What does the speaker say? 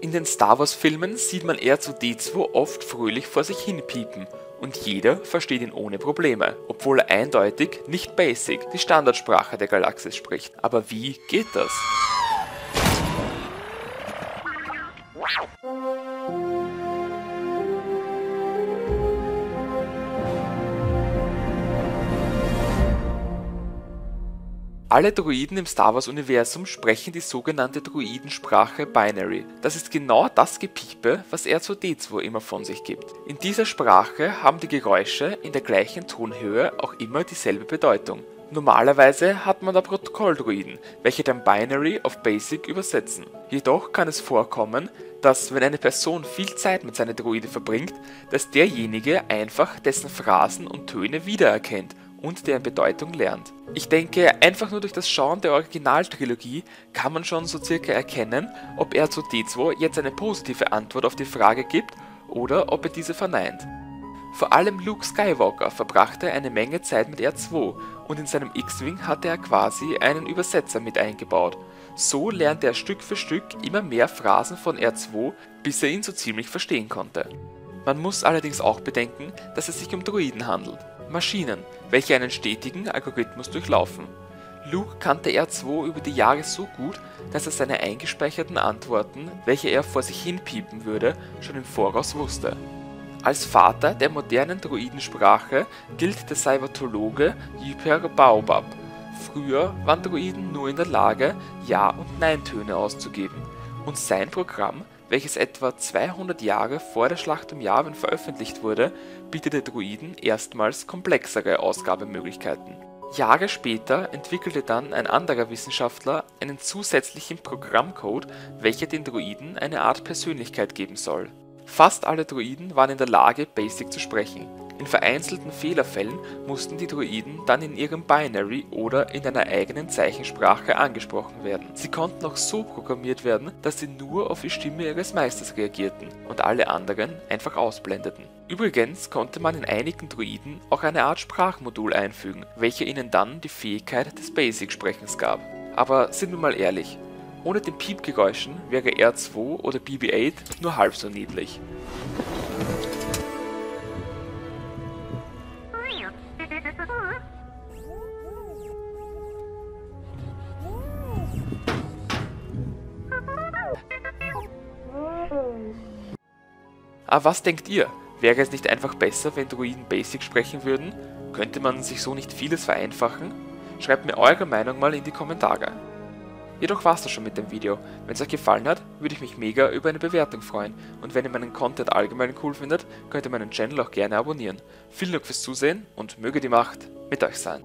In den Star Wars Filmen sieht man R2-D2 oft fröhlich vor sich hin piepen und jeder versteht ihn ohne Probleme, obwohl er eindeutig nicht Basic, die Standardsprache der Galaxis spricht. Aber wie geht das? Alle Droiden im Star Wars-Universum sprechen die sogenannte Droidensprache Binary. Das ist genau das Gepiepe, was R2-D2 immer von sich gibt. In dieser Sprache haben die Geräusche in der gleichen Tonhöhe auch immer dieselbe Bedeutung. Normalerweise hat man da Protokolldroiden, welche dann Binary auf Basic übersetzen. Jedoch kann es vorkommen, dass, wenn eine Person viel Zeit mit seiner Droide verbringt, dass derjenige einfach dessen Phrasen und Töne wiedererkennt und deren Bedeutung lernt. Ich denke, einfach nur durch das Schauen der Originaltrilogie kann man schon so circa erkennen, ob R2-D2 jetzt eine positive Antwort auf die Frage gibt oder ob er diese verneint. Vor allem Luke Skywalker verbrachte eine Menge Zeit mit R2 und in seinem X-Wing hatte er quasi einen Übersetzer mit eingebaut. So lernte er Stück für Stück immer mehr Phrasen von R2, bis er ihn so ziemlich verstehen konnte. Man muss allerdings auch bedenken, dass es sich um Droiden handelt. Maschinen, welche einen stetigen Algorithmus durchlaufen. Luke kannte R2 über die Jahre so gut, dass er seine eingespeicherten Antworten, welche er vor sich hin piepen würde, schon im Voraus wusste. Als Vater der modernen Droidensprache gilt der Cybertologe Yper Baobab. Früher waren Droiden nur in der Lage, Ja- und Nein-Töne auszugeben, und sein Programm, welches etwa 200 Jahre vor der Schlacht um Yavin veröffentlicht wurde, bietete Droiden erstmals komplexere Ausgabemöglichkeiten. Jahre später entwickelte dann ein anderer Wissenschaftler einen zusätzlichen Programmcode, welcher den Droiden eine Art Persönlichkeit geben soll. Fast alle Droiden waren in der Lage, Basic zu sprechen. In vereinzelten Fehlerfällen mussten die Droiden dann in ihrem Binary oder in einer eigenen Zeichensprache angesprochen werden. Sie konnten auch so programmiert werden, dass sie nur auf die Stimme ihres Meisters reagierten und alle anderen einfach ausblendeten. Übrigens konnte man in einigen Droiden auch eine Art Sprachmodul einfügen, welcher ihnen dann die Fähigkeit des Basic-Sprechens gab. Aber sind wir mal ehrlich, ohne den Piepgeräuschen wäre R2 oder BB-8 nur halb so niedlich. Aber was denkt ihr? Wäre es nicht einfach besser, wenn Droiden Basic sprechen würden? Könnte man sich so nicht vieles vereinfachen? Schreibt mir eure Meinung mal in die Kommentare. Jedoch war's das schon mit dem Video. Wenn es euch gefallen hat, würde ich mich mega über eine Bewertung freuen. Und wenn ihr meinen Content allgemein cool findet, könnt ihr meinen Channel auch gerne abonnieren. Vielen Dank fürs Zusehen und möge die Macht mit euch sein.